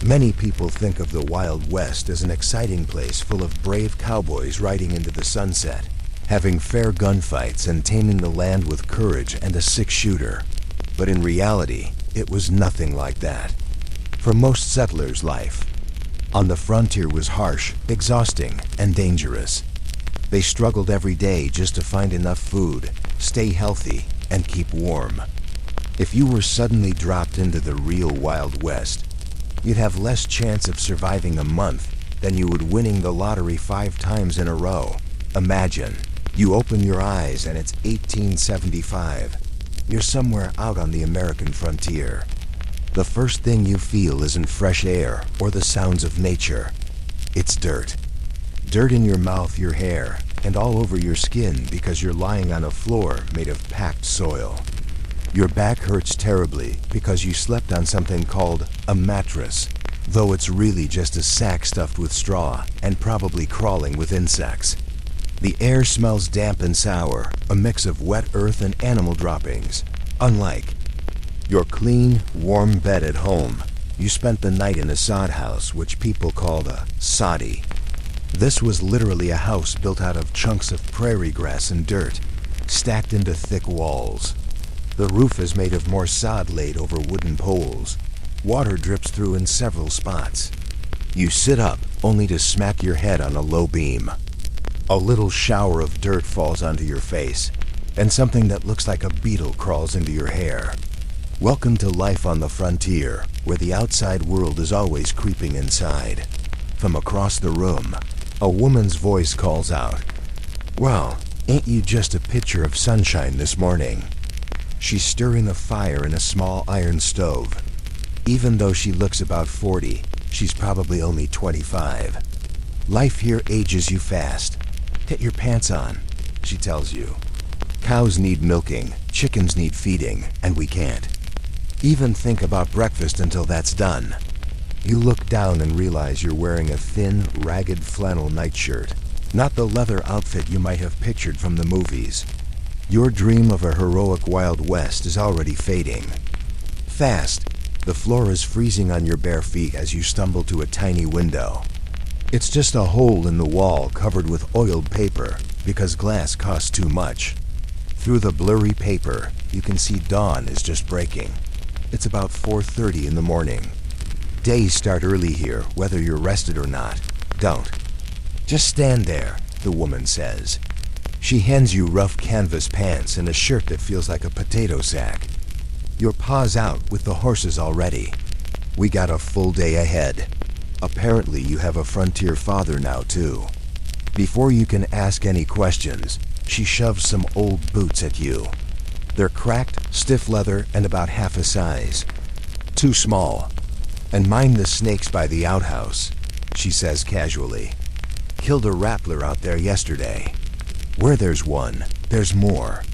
Many people think of the Wild West as an exciting place full of brave cowboys riding into the sunset, having fair gunfights and taming the land with courage and a six-shooter. But in reality, it was nothing like that. For most settlers, life on the frontier was harsh, exhausting, and dangerous. They struggled every day just to find enough food, stay healthy, and keep warm. If you were suddenly dropped into the real Wild West, you'd have less chance of surviving a month than you would winning the lottery 5 times in a row. Imagine, you open your eyes and it's 1875. You're somewhere out on the American frontier. The first thing you feel isn't fresh air or the sounds of nature. It's dirt. Dirt in your mouth, your hair, and all over your skin because you're lying on a floor made of packed soil. Your back hurts terribly because you slept on something called a mattress, though it's really just a sack stuffed with straw and probably crawling with insects. The air smells damp and sour, a mix of wet earth and animal droppings. Unlike your clean, warm bed at home, you spent the night in a sod house, which people called a soddy. This was literally a house built out of chunks of prairie grass and dirt, stacked into thick walls. The roof is made of more sod laid over wooden poles. Water drips through in several spots. You sit up, only to smack your head on a low beam. A little shower of dirt falls onto your face, and something that looks like a beetle crawls into your hair. Welcome to life on the frontier, where the outside world is always creeping inside. From across the room, a woman's voice calls out, "Well, ain't you just a picture of sunshine this morning?" She's stirring a fire in a small iron stove. Even though she looks about 40, she's probably only 25. Life here ages you fast. Get your pants on, she tells you. Cows need milking, chickens need feeding, and we can't even think about breakfast until that's done. You look down and realize you're wearing a thin, ragged flannel nightshirt, not the leather outfit you might have pictured from the movies. Your dream of a heroic Wild West is already fading. Fast, the floor is freezing on your bare feet as you stumble to a tiny window. It's just a hole in the wall covered with oiled paper because glass costs too much. Through the blurry paper, you can see dawn is just breaking. It's about 4:30 in the morning. Days start early here, whether you're rested or not. Don't. Just stand there, the woman says. She hands you rough canvas pants and a shirt that feels like a potato sack. Your paws out with the horses already. We got a full day ahead. Apparently you have a frontier father now too. Before you can ask any questions, she shoves some old boots at you. They're cracked, stiff leather, and about half a size. Too small. And mind the snakes by the outhouse, she says casually. Killed a rattler out there yesterday. Where there's one, there's more.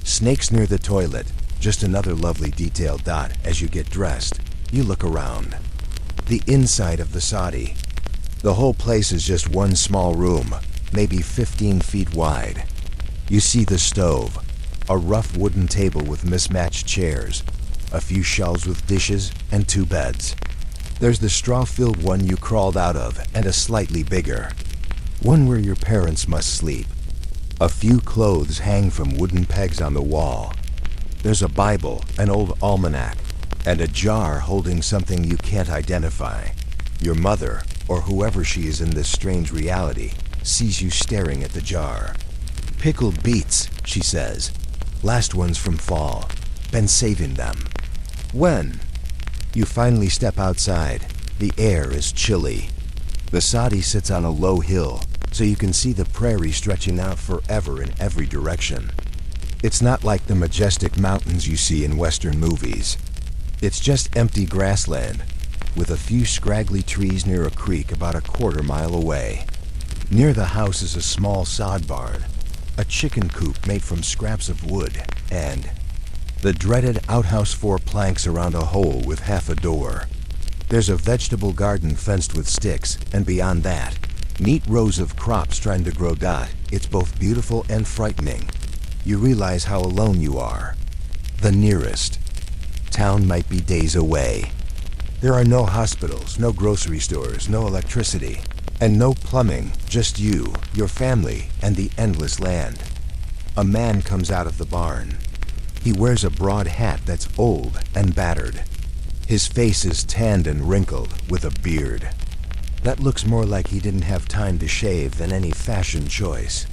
Snakes near the toilet, just another lovely detailed dot as you get dressed. You look around. The inside of the soddy. The whole place is just one small room, maybe 15 feet wide. You see the stove, a rough wooden table with mismatched chairs, a few shelves with dishes, and 2 beds. There's the straw-filled one you crawled out of, and a slightly bigger. One where your parents must sleep. A few clothes hang from wooden pegs on the wall. There's a Bible, an old almanac, and a jar holding something you can't identify. Your mother, or whoever she is in this strange reality, sees you staring at the jar. Pickled beets, she says. Last ones from fall. Been saving them. When? You finally step outside. The air is chilly. The soddy sits on a low hill, so you can see the prairie stretching out forever in every direction. It's not like the majestic mountains you see in Western movies. It's just empty grassland, with a few scraggly trees near a creek about a quarter mile away. Near the house is a small sod barn, a chicken coop made from scraps of wood, and the dreaded outhouse 4 planks around a hole with half a door. There's a vegetable garden fenced with sticks, and beyond that, neat rows of crops trying to grow dot. It's both beautiful and frightening. You realize how alone you are. The nearest town might be days away. There are no hospitals, no grocery stores, no electricity, and no plumbing, just you, your family, and the endless land. A man comes out of the barn. He wears a broad hat that's old and battered. His face is tanned and wrinkled, with a beard. That looks more like he didn't have time to shave than any fashion choice.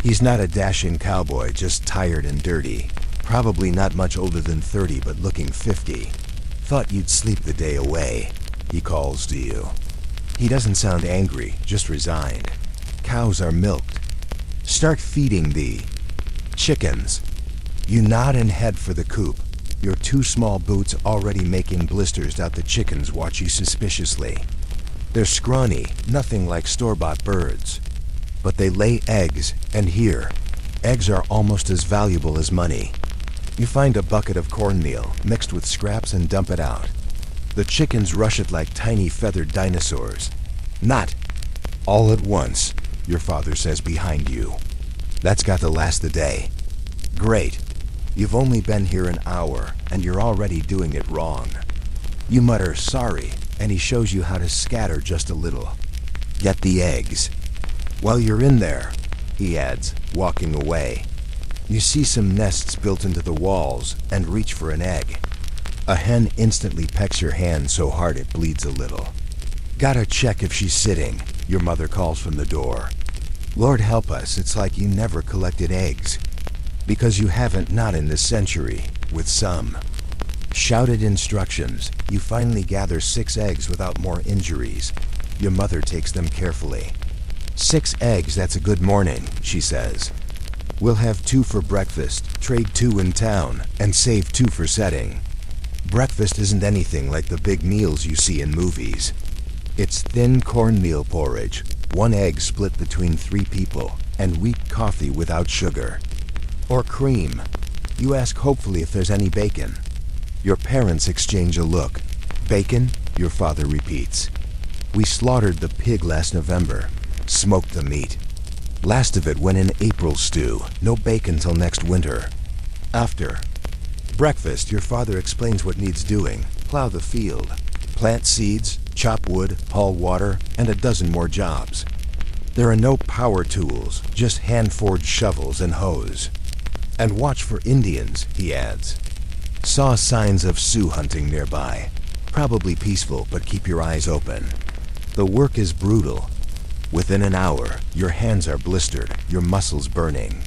He's not a dashing cowboy, just tired and dirty. Probably not much older than 30, but looking 50. Thought you'd sleep the day away, he calls to you. He doesn't sound angry, just resigned. Cows are milked. Start feeding the chickens. You nod and head for the coop. Your 2 small boots already making blisters out. The chickens watch you suspiciously. They're scrawny, nothing like store-bought birds. But they lay eggs, and here, eggs are almost as valuable as money. You find a bucket of cornmeal mixed with scraps and dump it out. The chickens rush it like tiny feathered dinosaurs. Not all at once, your father says behind you. That's got to last the day. Great. You've only been here an hour, and you're already doing it wrong. You mutter, sorry, and he shows you how to scatter just a little. Get the eggs. While you're in there, he adds, walking away, you see some nests built into the walls and reach for an egg. A hen instantly pecks your hand so hard it bleeds a little. Gotta check if she's sitting, your mother calls from the door. Lord help us, it's like you never collected eggs. Because you haven't, not in this century, with some. Shouted instructions, you finally gather 6 eggs without more injuries. Your mother takes them carefully. 6 eggs, that's a good morning, she says. We'll have 2 for breakfast, trade 2 in town, and save 2 for setting. Breakfast isn't anything like the big meals you see in movies. It's thin cornmeal porridge, 1 egg split between 3 people, and weak coffee without sugar. Or cream. You ask hopefully if there's any bacon. Your parents exchange a look. Bacon? Your father repeats. We slaughtered the pig last November. Smoked the meat. Last of it went in April stew. No bacon till next winter. After breakfast, your father explains what needs doing. Plow the field. Plant seeds, chop wood, haul water, and a dozen more jobs. There are no power tools, just hand-forged shovels and hoes. And watch for Indians, he adds. Saw signs of Sioux hunting nearby. Probably peaceful, but keep your eyes open. The work is brutal. Within an hour, your hands are blistered, your muscles burning.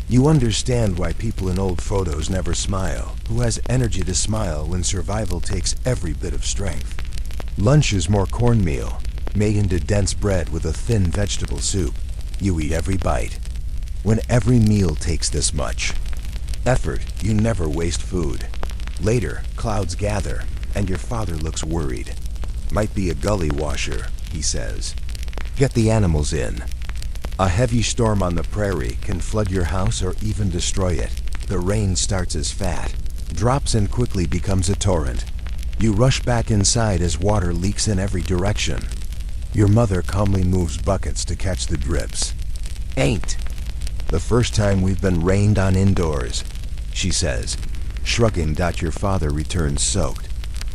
You understand why people in old photos never smile. Who has energy to smile when survival takes every bit of strength? Lunch is more cornmeal, made into dense bread with a thin vegetable soup. You eat every bite. When every meal takes this much effort, you never waste food. Later, clouds gather, and your father looks worried. Might be a gully washer, he says. Get the animals in. A heavy storm on the prairie can flood your house or even destroy it. The rain starts as fat, drops and quickly becomes a torrent. You rush back inside as water leaks in every direction. Your mother calmly moves buckets to catch the drips. Ain't the first time we've been rained on indoors, she says. Shrugging, your father returns soaked.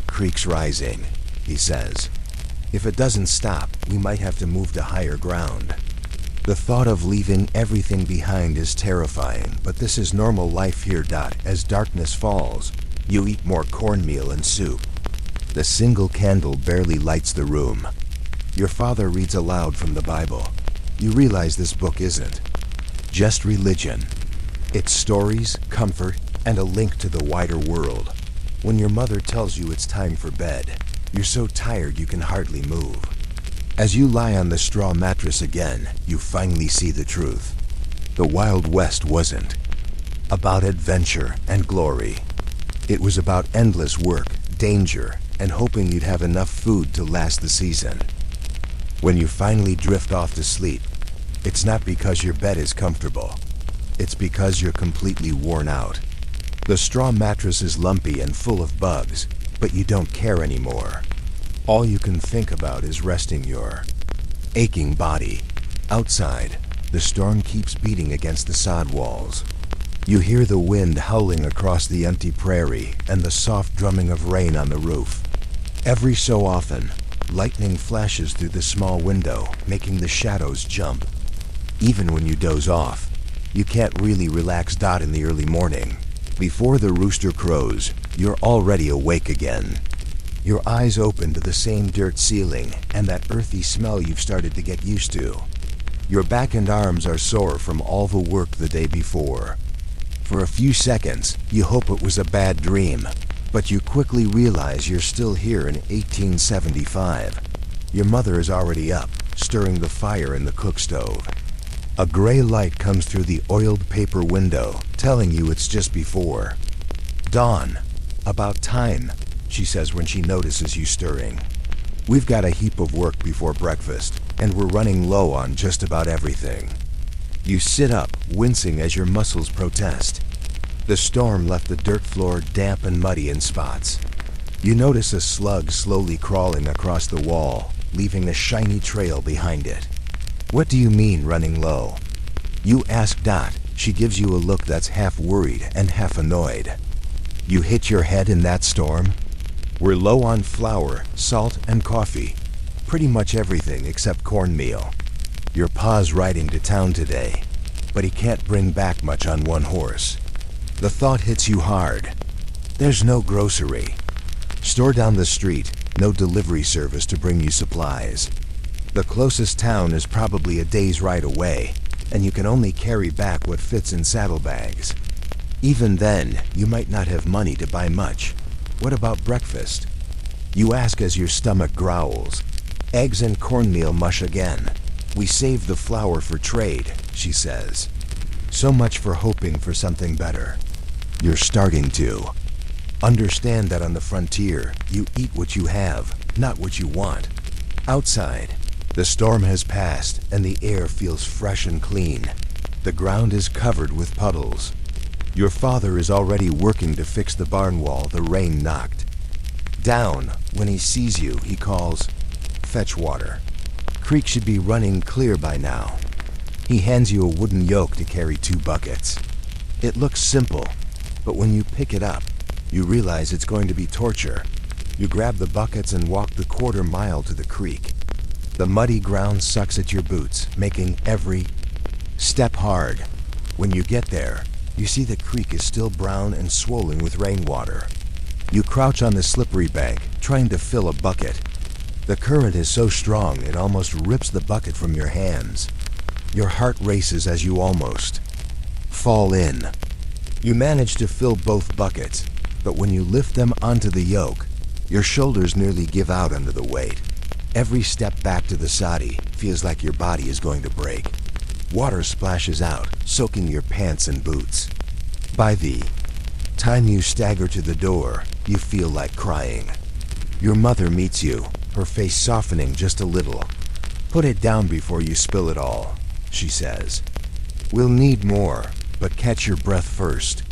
Creek's rising, he says. If it doesn't stop, we might have to move to higher ground. The thought of leaving everything behind is terrifying, but this is normal life here. As darkness falls, you eat more cornmeal and soup. The single candle barely lights the room. Your father reads aloud from the Bible. You realize this book isn't just religion. It's stories, comfort, and a link to the wider world. When your mother tells you it's time for bed, you're so tired you can hardly move. As you lie on the straw mattress again, you finally see the truth. The Wild West wasn't about adventure and glory. It was about endless work, danger, and hoping you'd have enough food to last the season. When you finally drift off to sleep, it's not because your bed is comfortable. It's because you're completely worn out. The straw mattress is lumpy and full of bugs, but you don't care anymore. All you can think about is resting your aching body. Outside, the storm keeps beating against the sod walls. You hear the wind howling across the empty prairie and the soft drumming of rain on the roof. Every so often, lightning flashes through the small window, making the shadows jump. Even when you doze off, you can't really relax. In the early morning, before the rooster crows, you're already awake again. Your eyes open to the same dirt ceiling and that earthy smell you've started to get used to. Your back and arms are sore from all the work the day before. For a few seconds, you hope it was a bad dream, but you quickly realize you're still here in 1875. Your mother is already up, stirring the fire in the cook stove. A gray light comes through the oiled paper window, telling you it's just before dawn. About time, she says when she notices you stirring. We've got a heap of work before breakfast, and we're running low on just about everything. You sit up, wincing as your muscles protest. The storm left the dirt floor damp and muddy in spots. You notice a slug slowly crawling across the wall, leaving a shiny trail behind it. What do you mean, running low? You ask Dot. She gives you a look that's half worried and half annoyed. You hit your head in that storm? We're low on flour, salt, and coffee. Pretty much everything except cornmeal. Your pa's riding to town today, but he can't bring back much on one horse. The thought hits you hard. There's no grocery. Store down the street, no delivery service to bring you supplies. The closest town is probably a day's ride away, and you can only carry back what fits in saddlebags. Even then, you might not have money to buy much. What about breakfast? You ask as your stomach growls. Eggs and cornmeal mush again. We save the flour for trade, she says. So much for hoping for something better. You're starting to understand that on the frontier, you eat what you have, not what you want. Outside, the storm has passed and the air feels fresh and clean. The ground is covered with puddles. Your father is already working to fix the barn wall the rain knocked down. When he sees you, he calls, "Fetch water." Creek should be running clear by now. He hands you a wooden yoke to carry 2 buckets. It looks simple, but when you pick it up, you realize it's going to be torture. You grab the buckets and walk the 1/4 mile to the creek. The muddy ground sucks at your boots, making every step hard. When you get there, you see the creek is still brown and swollen with rainwater. You crouch on the slippery bank, trying to fill a bucket. The current is so strong it almost rips the bucket from your hands. Your heart races as you almost fall in. You manage to fill both buckets, but when you lift them onto the yoke, your shoulders nearly give out under the weight. Every step back to the sadi feels like your body is going to break. Water splashes out, soaking your pants and boots. By the time you stagger to the door, you feel like crying. Your mother meets you, her face softening just a little. "Put it down before you spill it all," she says. "We'll need more, but catch your breath first."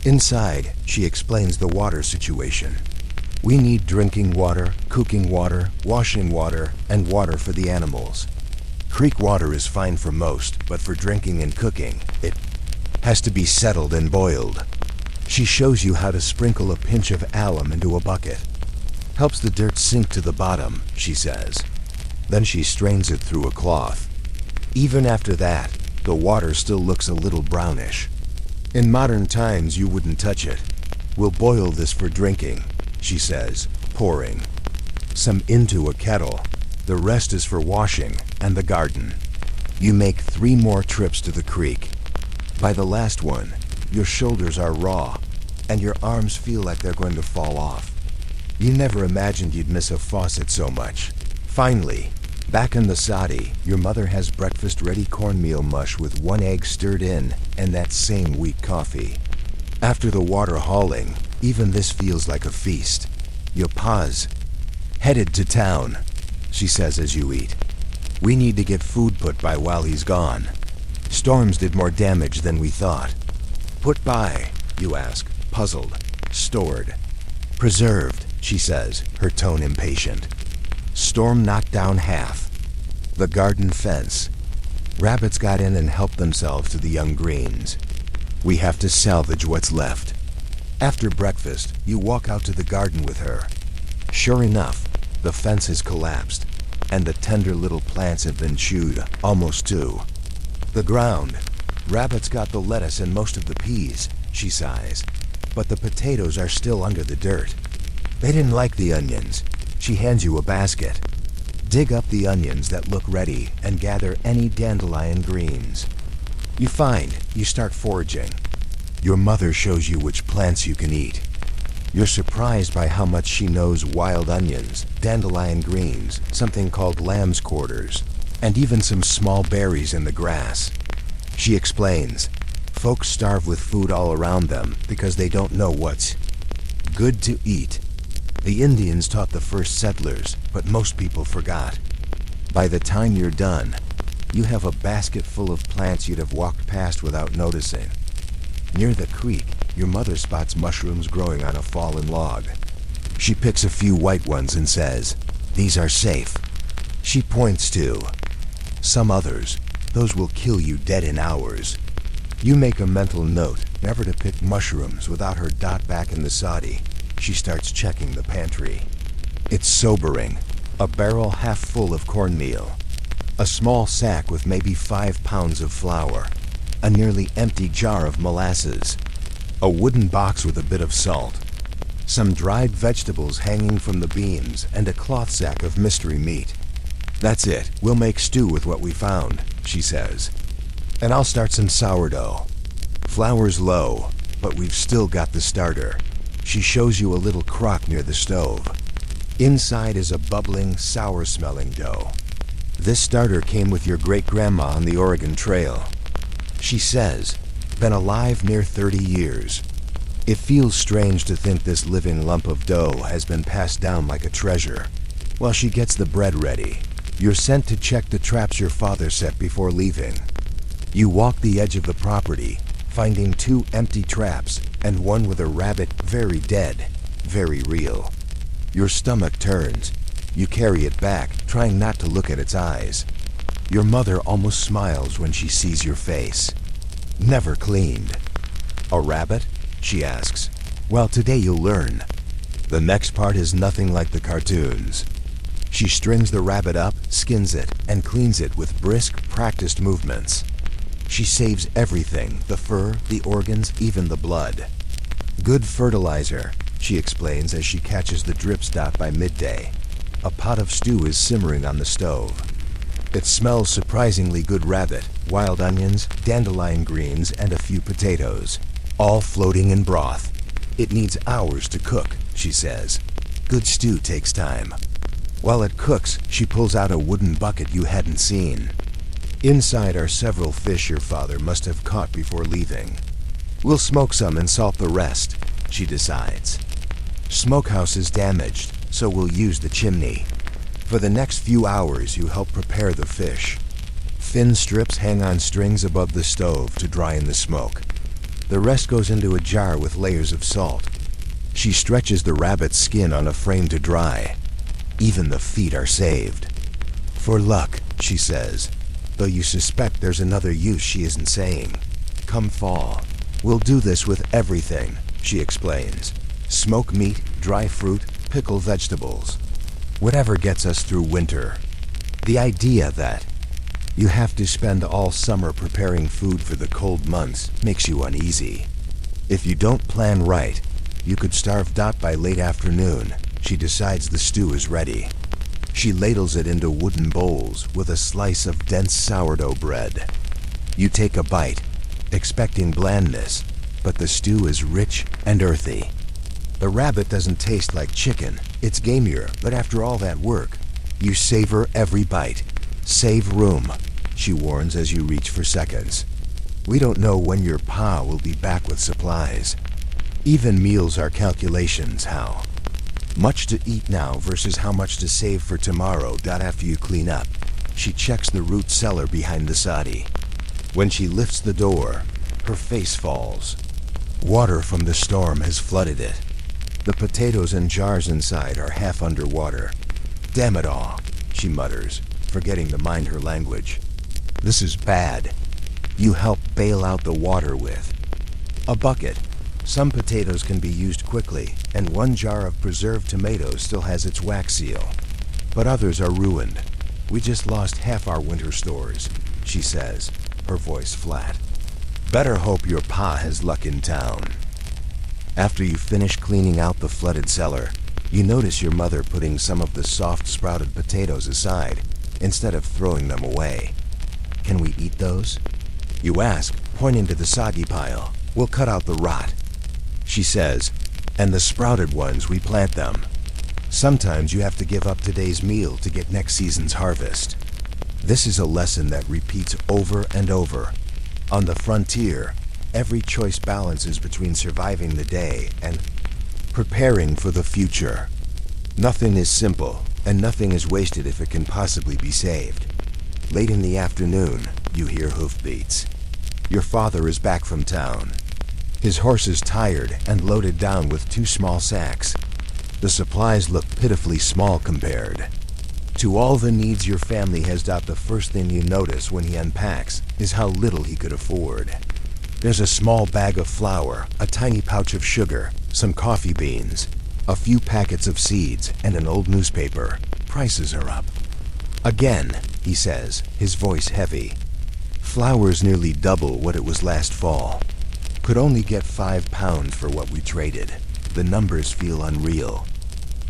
Inside, she explains the water situation. "We need drinking water, cooking water, washing water, and water for the animals. Creek water is fine for most, but for drinking and cooking, it has to be settled and boiled." She shows you how to sprinkle a pinch of alum into a bucket. "Helps the dirt sink to the bottom," she says. Then she strains it through a cloth. Even after that, the water still looks a little brownish. "In modern times, you wouldn't touch it. We'll boil this for drinking," she says, pouring some into a kettle. "The rest is for washing and the garden." You make 3 more trips to the creek. By the last one, your shoulders are raw, and your arms feel like they're going to fall off. You never imagined you'd miss a faucet so much. Finally, back in the sadi, your mother has breakfast-ready cornmeal mush with 1 egg stirred in and that same weak coffee. After the water hauling, even this feels like a feast. You pause. "Headed to town," she says as you eat. "We need to get food put by while he's gone. Storms did more damage than we thought." "Put by?" you ask, puzzled. "Stored." "Preserved," she says, her tone impatient. "Storm knocked down half. The garden fence. Rabbits got in and helped themselves to the young greens. We have to salvage what's left." After breakfast, you walk out to the garden with her. Sure enough, the fence has collapsed, and the tender little plants have been chewed, almost too. The ground. Rabbit's got the lettuce and most of the peas, she sighs, but the potatoes are still under the dirt. They didn't like the onions. She hands you a basket. Dig up the onions that look ready and gather any dandelion greens. You start foraging. Your mother shows you which plants you can eat. You're surprised by how much she knows wild onions, dandelion greens, something called lamb's quarters, and even some small berries in the grass. She explains, folks starve with food all around them because they don't know what's good to eat. The Indians taught the first settlers, but most people forgot. By the time you're done, you have a basket full of plants you'd have walked past without noticing. Near the creek, your mother spots mushrooms growing on a fallen log. She picks a few white ones and says, "These are safe." She points to some others. Those will kill you dead in hours. You make a mental note never to pick mushrooms without her dot back in the soddy. She starts checking the pantry. It's sobering. A barrel half full of cornmeal. A small sack with maybe 5 pounds of flour. A nearly empty jar of molasses. A wooden box with a bit of salt. Some dried vegetables hanging from the beams, and a cloth sack of mystery meat. That's it. We'll make stew with what we found, she says. And I'll start some sourdough. Flour's low, but we've still got the starter. She shows you a little crock near the stove. Inside is a bubbling, sour-smelling dough. This starter came with your great-grandma on the Oregon Trail. She says, been alive near 30 years. It feels strange to think this living lump of dough has been passed down like a treasure. While she gets the bread ready, you're sent to check the traps your father set before leaving. You walk the edge of the property, finding 2 empty traps and one with a rabbit very dead, very real. Your stomach turns. You carry it back, trying not to look at its eyes. Your mother almost smiles when she sees your face. Never cleaned. A rabbit? She asks. Well, today you'll learn. The next part is nothing like the cartoons. She strings the rabbit up, skins it, and cleans it with brisk, practiced movements. She saves everything, the fur, the organs, even the blood. Good fertilizer, she explains as she catches the drip stop by midday. A pot of stew is simmering on the stove. It smells surprisingly good rabbit, wild onions, dandelion greens, and a few potatoes, all floating in broth. It needs hours to cook, she says. Good stew takes time. While it cooks, she pulls out a wooden bucket you hadn't seen. Inside are several fish your father must have caught before leaving. We'll smoke some and salt the rest, she decides. Smokehouse is damaged, so we'll use the chimney. For the next few hours, you help prepare the fish. Thin strips hang on strings above the stove to dry in the smoke. The rest goes into a jar with layers of salt. She stretches the rabbit's skin on a frame to dry. Even the feet are saved. For luck, she says, though you suspect there's another use she isn't saying. Come fall, we'll do this with everything, she explains. Smoke meat, dry fruit, pickle vegetables. Whatever gets us through winter. The idea that you have to spend all summer preparing food for the cold months makes you uneasy. If you don't plan right, you could starve by late afternoon. She decides the stew is ready. She ladles it into wooden bowls with a slice of dense sourdough bread. You take a bite, expecting blandness, but the stew is rich and earthy. The rabbit doesn't taste like chicken. It's gamier, but after all that work, you savor every bite. Save room, she warns as you reach for seconds. We don't know when your pa will be back with supplies. Even meals are calculations, how much to eat now versus how much to save for tomorrow. After you clean up, she checks the root cellar behind the soddy. When she lifts the door, her face falls. Water from the storm has flooded it. The potatoes and jars inside are half underwater. Damn it all, she mutters, forgetting to mind her language. This is bad. You help bail out the water with a bucket. Some potatoes can be used quickly, and one jar of preserved tomatoes still has its wax seal. But others are ruined. We just lost half our winter stores, she says, her voice flat. Better hope your pa has luck in town. After you finish cleaning out the flooded cellar, you notice your mother putting some of the soft sprouted potatoes aside instead of throwing them away. Can we eat those? You ask, pointing to the soggy pile. We'll cut out the rot, she says, and the sprouted ones we plant them. Sometimes you have to give up today's meal to get next season's harvest. This is a lesson that repeats over and over. On the frontier, every choice balances between surviving the day and preparing for the future. Nothing is simple, and nothing is wasted if it can possibly be saved. Late in the afternoon, you hear hoofbeats. Your father is back from town. His horse is tired and loaded down with 2 small sacks. The supplies look pitifully small compared to all the needs your family has. The first thing you notice when he unpacks is how little he could afford. There's a small bag of flour, a tiny pouch of sugar, some coffee beans, a few packets of seeds, and an old newspaper. Prices are up. Again, he says, his voice heavy. Flour's nearly double what it was last fall. Could only get 5 pounds for what we traded. The numbers feel unreal.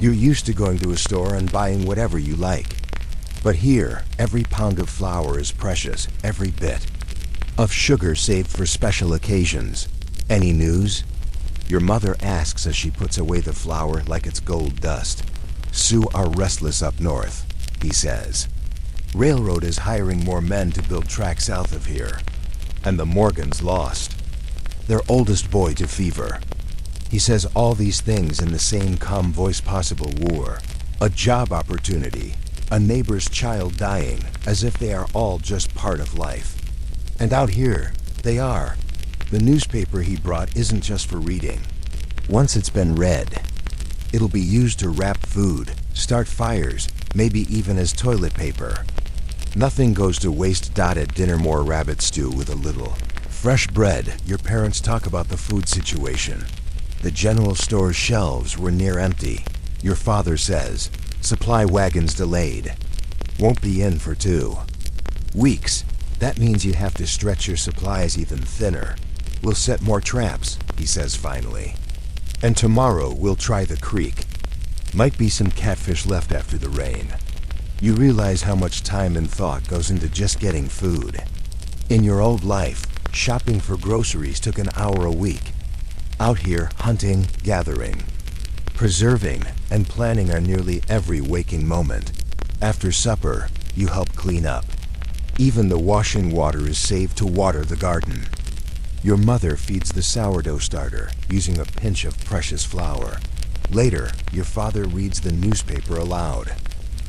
You're used to going to a store and buying whatever you like. But here, every pound of flour is precious, every bit. Of sugar saved for special occasions. Any news? Your mother asks as she puts away the flour like it's gold dust. Sioux are restless up north, he says. Railroad is hiring more men to build tracks south of here. And the Morgans lost their oldest boy to fever. He says all these things in the same calm voice. Possible war, a job opportunity, a neighbor's child dying, as if they are all just part of life. And out here, they are. The newspaper he brought isn't just for reading. Once it's been read, it'll be used to wrap food, start fires, maybe even as toilet paper. Nothing goes to waste. At dinner, more rabbit stew with a little fresh bread. Your parents talk about the food situation. The general store's shelves were near empty. Your father says, supply wagons delayed. Won't be in for 2 weeks. That means you have to stretch your supplies even thinner. We'll set more traps, he says finally. And tomorrow we'll try the creek. Might be some catfish left after the rain. You realize how much time and thought goes into just getting food. In your old life, shopping for groceries took an hour a week. Out here, hunting, gathering, preserving, and planning are nearly every waking moment. After supper, you help clean up. Even the washing water is saved to water the garden. Your mother feeds the sourdough starter using a pinch of precious flour. Later, your father reads the newspaper aloud.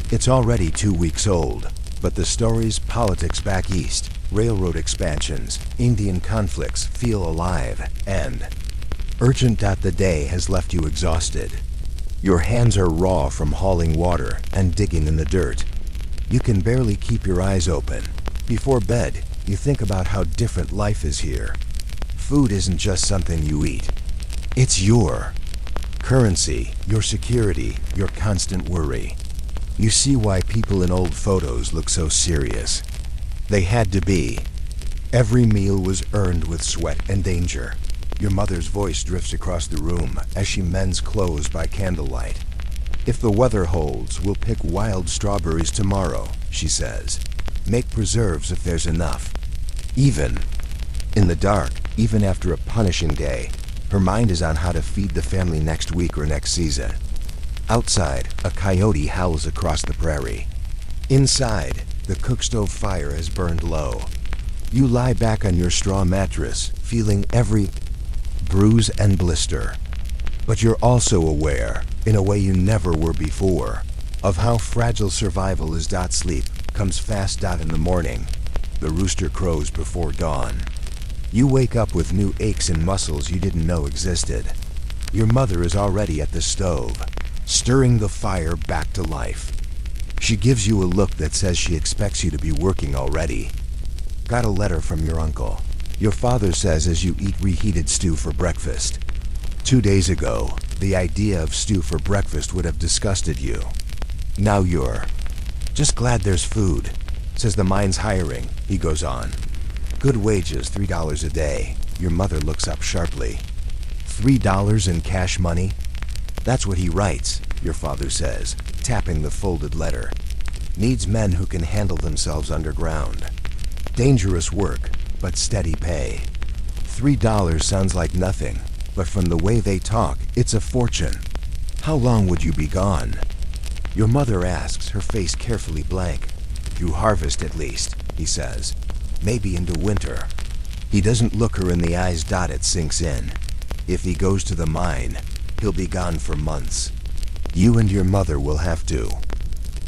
It's already 2 weeks old, but the stories, politics back east, railroad expansions, Indian conflicts feel alive and urgent. The day has left you exhausted. Your hands are raw from hauling water and digging in the dirt. You can barely keep your eyes open. Before bed, you think about how different life is here. Food isn't just something you eat. It's your currency, your security, your constant worry. You see why people in old photos look so serious. They had to be. Every meal was earned with sweat and danger. Your mother's voice drifts across the room as she mends clothes by candlelight. If the weather holds, we'll pick wild strawberries tomorrow, she says. Make preserves if there's enough. Even in the dark, even after a punishing day, her mind is on how to feed the family next week or next season. Outside, a coyote howls across the prairie. Inside, the cookstove fire has burned low. You lie back on your straw mattress, feeling every bruise and blister. But you're also aware, in a way you never were before, of how fragile survival is. Sleep comes fast. In the morning, the rooster crows before dawn. You wake up with new aches and muscles you didn't know existed. Your mother is already at the stove, stirring the fire back to life. She gives you a look that says she expects you to be working already. Got a letter from your uncle. Your father says as you eat reheated stew for breakfast. 2 days ago, the idea of stew for breakfast would have disgusted you. Now you're just glad there's food. Says the mine's hiring, he goes on. Good wages, $3 a day. Your mother looks up sharply. $3 in cash money? That's what he writes, your father says, tapping the folded letter. Needs men who can handle themselves underground. Dangerous work, but steady pay. $3 sounds like nothing, but from the way they talk, it's a fortune. How long would you be gone? Your mother asks, her face carefully blank. Through harvest at least, he says. Maybe into winter. He doesn't look her in the eyes. It sinks in. If he goes to the mine, he'll be gone for months. You and your mother will have to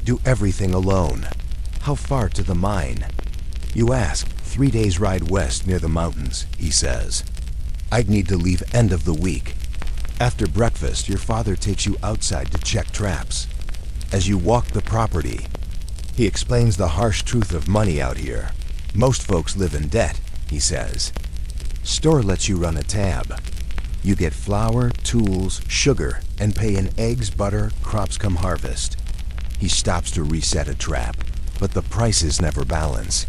do everything alone. How far to the mine? You ask. 3 days ride west near the mountains, he says. I'd need to leave end of the week. After breakfast, your father takes you outside to check traps. As you walk the property, he explains the harsh truth of money out here. Most folks live in debt, he says. Store lets you run a tab. You get flour, tools, sugar, and pay in eggs, butter, crops come harvest. He stops to reset a trap, but the prices never balance.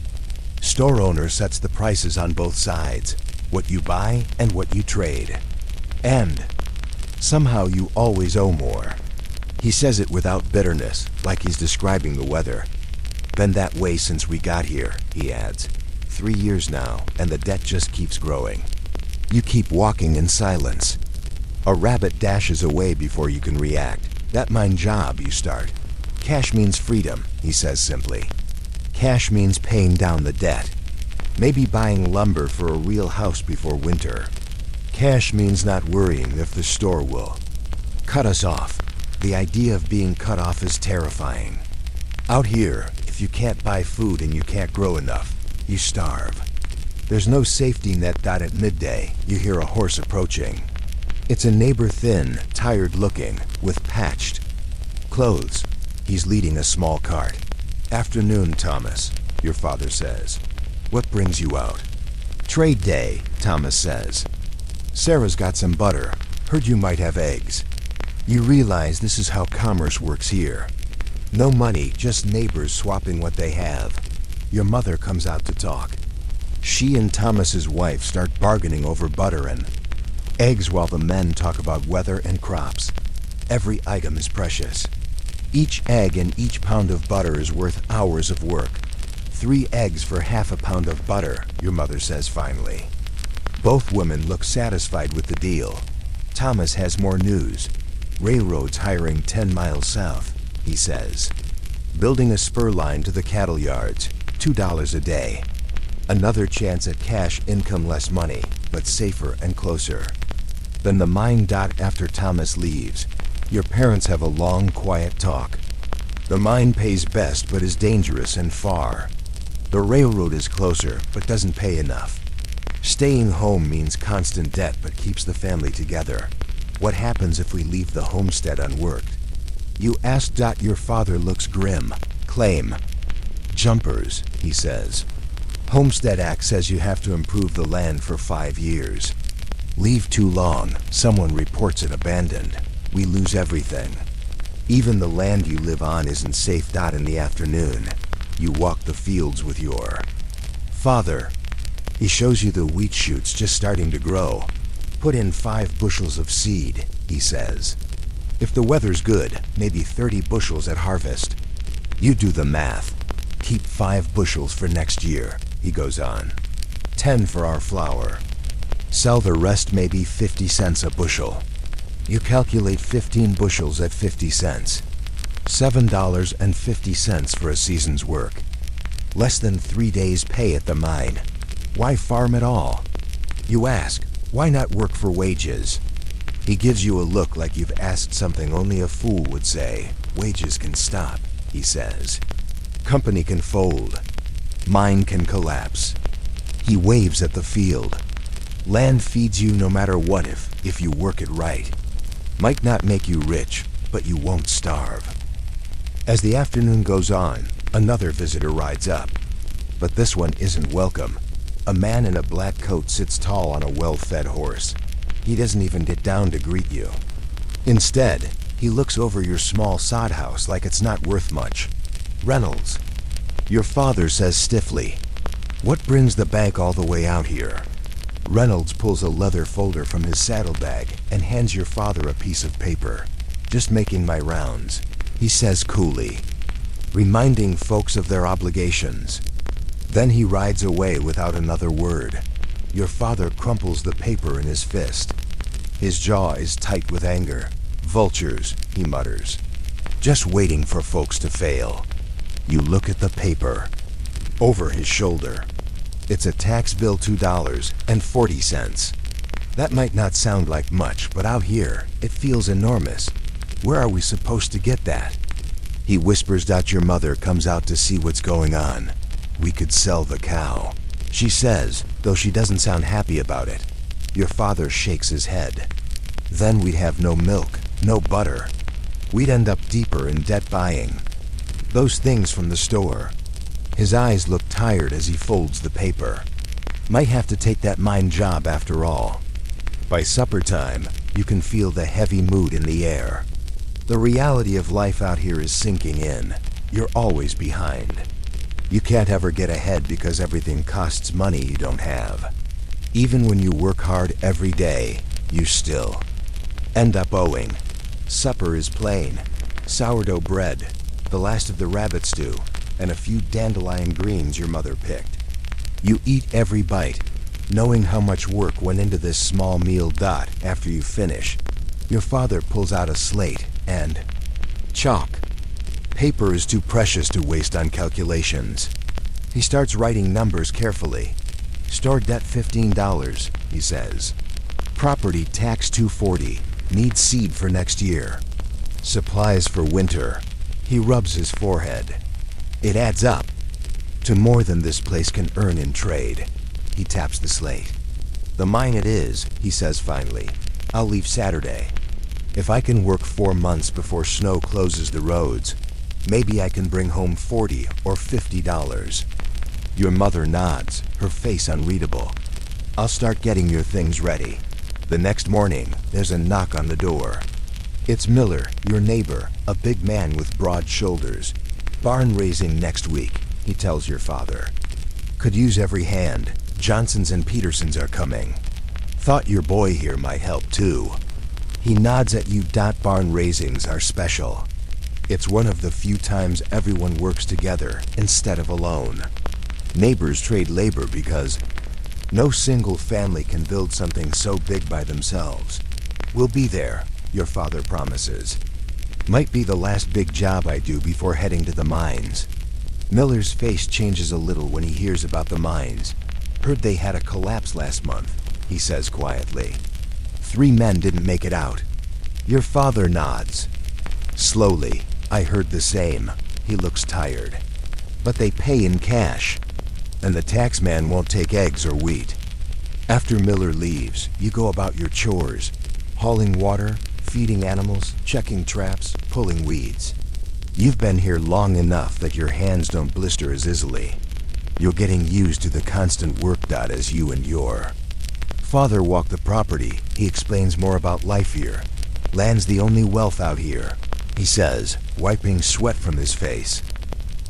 Store owner sets the prices on both sides, what you buy and what you trade. And somehow you always owe more. He says it without bitterness, like he's describing the weather. Been that way since we got here, he adds. 3 years now, and the debt just keeps growing. You keep walking in silence. A rabbit dashes away before you can react. That mine job, you start. Cash means freedom, he says simply. Cash means paying down the debt. Maybe buying lumber for a real house before winter. Cash means not worrying if the store will cut us off. The idea of being cut off is terrifying. Out here, if you can't buy food and you can't grow enough, you starve. There's no safety net. At midday, you hear a horse approaching. It's a neighbor, thin, tired looking, with patched clothes. He's leading a small cart. Afternoon, Thomas, your father says. What brings you out? Trade day, Thomas says. Sarah's got some butter. Heard you might have eggs. You realize this is how commerce works here. No money, just neighbors swapping what they have. Your mother comes out to talk. She and Thomas's wife start bargaining over butter and eggs while the men talk about weather and crops. Every item is precious. Each egg and each pound of butter is worth hours of work. 3 eggs for half a pound of butter, your mother says finally. Both women look satisfied with the deal. Thomas has more news. Railroad's hiring 10 miles south, he says. Building a spur line to the cattle yards, $2 a day. Another chance at cash income, less money, but safer and closer. Then the mine. After Thomas leaves, your parents have a long, quiet talk. The mine pays best but is dangerous and far. The railroad is closer but doesn't pay enough. Staying home means constant debt but keeps the family together. What happens if we leave the homestead unworked? You ask. Your father looks grim. Claim. Jumpers, he says. Homestead Act says you have to improve the land for 5 years. Leave too long, someone reports it abandoned. We lose everything. Even the land you live on isn't safe. In the afternoon, you walk the fields with your father. He shows you the wheat shoots just starting to grow. Put in 5 bushels of seed, he says. If the weather's good, maybe 30 bushels at harvest. You do the math. Keep 5 bushels for next year, he goes on. 10 for our flour. Sell the rest, maybe 50 cents a bushel. You calculate 15 bushels at 50 cents. $7.50 for a season's work. Less than 3 days' pay at the mine. Why farm at all? You ask, why not work for wages? He gives you a look like you've asked something only a fool would say. Wages can stop, he says. Company can fold. Mine can collapse. He waves at the field. Land feeds you no matter what if you work it right. Might not make you rich, but you won't starve. As the afternoon goes on, another visitor rides up. But this one isn't welcome. A man in a black coat sits tall on a well-fed horse. He doesn't even get down to greet you. Instead, he looks over your small sod house like it's not worth much. Reynolds, your father says stiffly, "What brings the bank all the way out here?" Reynolds pulls a leather folder from his saddlebag and hands your father a piece of paper. "Just making my rounds," he says coolly, reminding folks of their obligations. Then he rides away without another word. Your father crumples the paper in his fist. His jaw is tight with anger. "Vultures," he mutters, "just waiting for folks to fail." You look at the paper. Over his shoulder, it's a tax bill, $2.40. That might not sound like much, but out here, it feels enormous. Where are we supposed to get that? He whispers that your mother comes out to see what's going on. "We could sell the cow," she says, though she doesn't sound happy about it. Your father shakes his head. "Then we'd have no milk, no butter. We'd end up deeper in debt buying those things from the store." His eyes look tired as he folds the paper. Might have to take that mine job after all. By supper time, you can feel the heavy mood in the air. The reality of life out here is sinking in. You're always behind. You can't ever get ahead because everything costs money you don't have. Even when you work hard every day, you still end up owing. Supper is plain. Sourdough bread, the last of the rabbit stew, and a few dandelion greens your mother picked. You eat every bite, knowing how much work went into this small meal. After you finish, your father pulls out a slate and chalk. Paper is too precious to waste on calculations. He starts writing numbers carefully. "Store debt $15, he says. "Property tax $240, need seed for next year. Supplies for winter." He rubs his forehead. It adds up to more than this place can earn in trade. He taps the slate. "The mine it is," he says finally. "I'll leave Saturday. If I can work 4 months before snow closes the roads, maybe I can bring home $40 or $50. Your mother nods, her face unreadable. "I'll start getting your things ready." The next morning, there's a knock on the door. It's Miller, your neighbor, a big man with broad shoulders. "Barn raising next week," he tells your father. "Could use every hand. Johnsons and Petersons are coming. Thought your boy here might help too." He nods at you. "Barn raisings are special. It's one of the few times everyone works together instead of alone. Neighbors trade labor because no single family can build something so big by themselves. We'll be there," your father promises. "Might be the last big job I do before heading to the mines." Miller's face changes a little when he hears about the mines. "Heard they had a collapse last month," he says quietly. 3 men didn't make it out." Your father nods. Slowly, "I heard the same." He looks tired. "But they pay in cash, and the tax man won't take eggs or wheat." After Miller leaves, you go about your chores, hauling water, feeding animals, checking traps, pulling weeds. You've been here long enough that your hands don't blister as easily. You're getting used to the constant work. As you and your father walk the property, he explains more about life here. "Land's the only wealth out here," he says, wiping sweat from his face.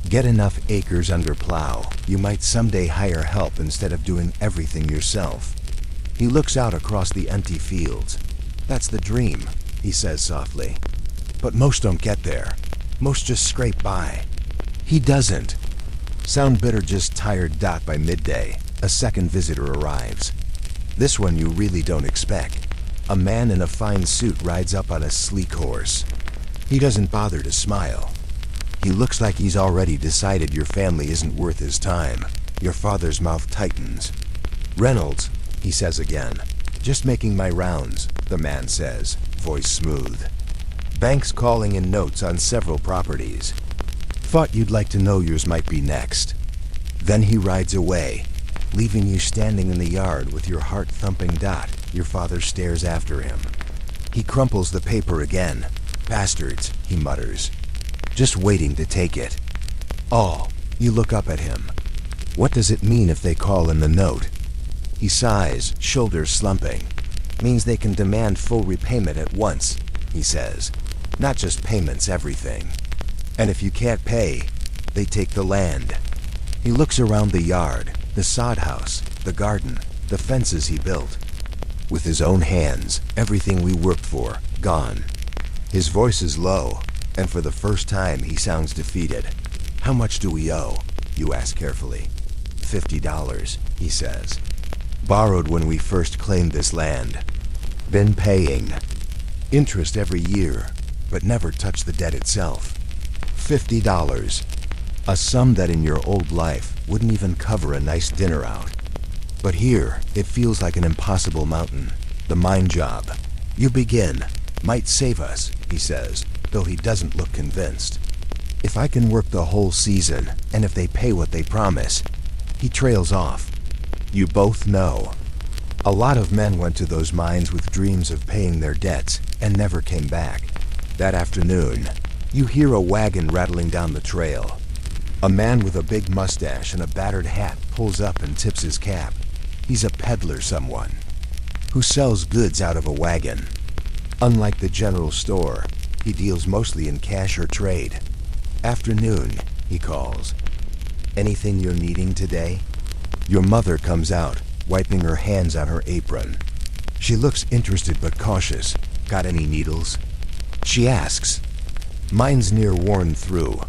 "Get enough acres under plow, you might someday hire help instead of doing everything yourself." He looks out across the empty fields. "That's the dream," he says softly. "But most don't get there. Most just scrape by." He doesn't. Sound bitter, just tired. By midday, a second visitor arrives. This one you really don't expect. A man in a fine suit rides up on a sleek horse. He doesn't bother to smile. He looks like he's already decided your family isn't worth his time. Your father's mouth tightens. "Reynolds," he says again. "Just making my rounds," the man says, voice smooth. "Bank's calling in notes on several properties. Thought you'd like to know yours might be next." Then he rides away, leaving you standing in the yard with your heart thumping. Your father stares after him. He crumples the paper again. "Bastards," he mutters, just waiting to take it. "All." You look up at him. "What does it mean if they call in the note?" He sighs, shoulders slumping. means they can demand full repayment at once, he says. Not just payments, everything. And if you can't pay, they take the land. He looks around the yard, the sod house, the garden, the fences he built. With his own hands, everything we worked for, gone. His voice is low, and for the first time he sounds defeated. How much do we owe? You ask carefully. $50, he says. Borrowed when we first claimed this land. Been paying. Interest every year, but never touched the debt itself. $50. A sum that in your old life wouldn't even cover a nice dinner out. But here, it feels like an impossible mountain. The mine job. You begin. Might save us, he says, though he doesn't look convinced. If I can work the whole season, and if they pay what they promise. He trails off. You both know. A lot of men went to those mines with dreams of paying their debts and never came back. That afternoon, you hear a wagon rattling down the trail. A man with a big mustache and a battered hat pulls up and tips his cap. He's a peddler, someone who sells goods out of a wagon. Unlike the general store, he deals mostly in cash or trade. Afternoon, he calls. Anything you're needing today? Your mother comes out, wiping her hands on her apron. She looks interested but cautious. Got any needles? She asks. Mine's near worn through.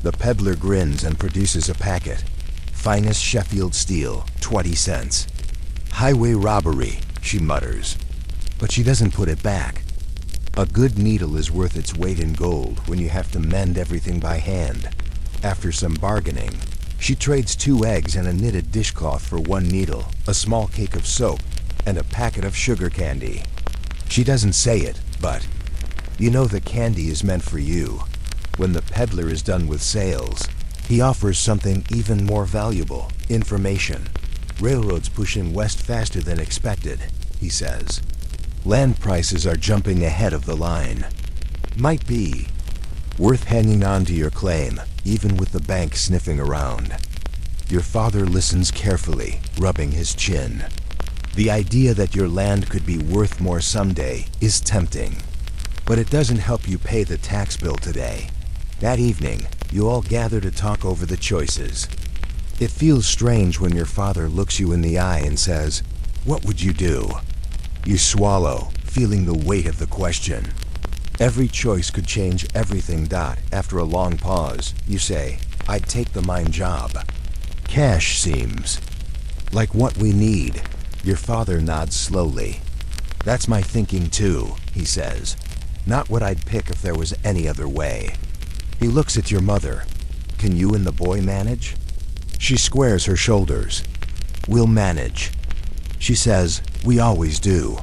The peddler grins and produces a packet. Finest Sheffield steel, 20 cents. Highway robbery, she mutters. But she doesn't put it back. A good needle is worth its weight in gold when you have to mend everything by hand. After some bargaining, she trades 2 eggs and a knitted dishcloth for 1 needle, a small cake of soap, and a packet of sugar candy. She doesn't say it, but you know the candy is meant for you. When the peddler is done with sales, he offers something even more valuable, information. Railroads pushing west faster than expected, he says. Land prices are jumping ahead of the line. Might be worth hanging on to your claim, even with the bank sniffing around. Your father listens carefully, rubbing his chin. The idea that your land could be worth more someday is tempting. But it doesn't help you pay the tax bill today. That evening, you all gather to talk over the choices. It feels strange when your father looks you in the eye and says, "What would you do?" You swallow, feeling the weight of the question. Every choice could change everything. After a long pause, you say, "I'd take the mine job." Cash seems like what we need. Your father nods slowly. That's my thinking too, he says. Not what I'd pick if there was any other way. He looks at your mother. Can you and the boy manage? She squares her shoulders. We'll manage. She says, we always do.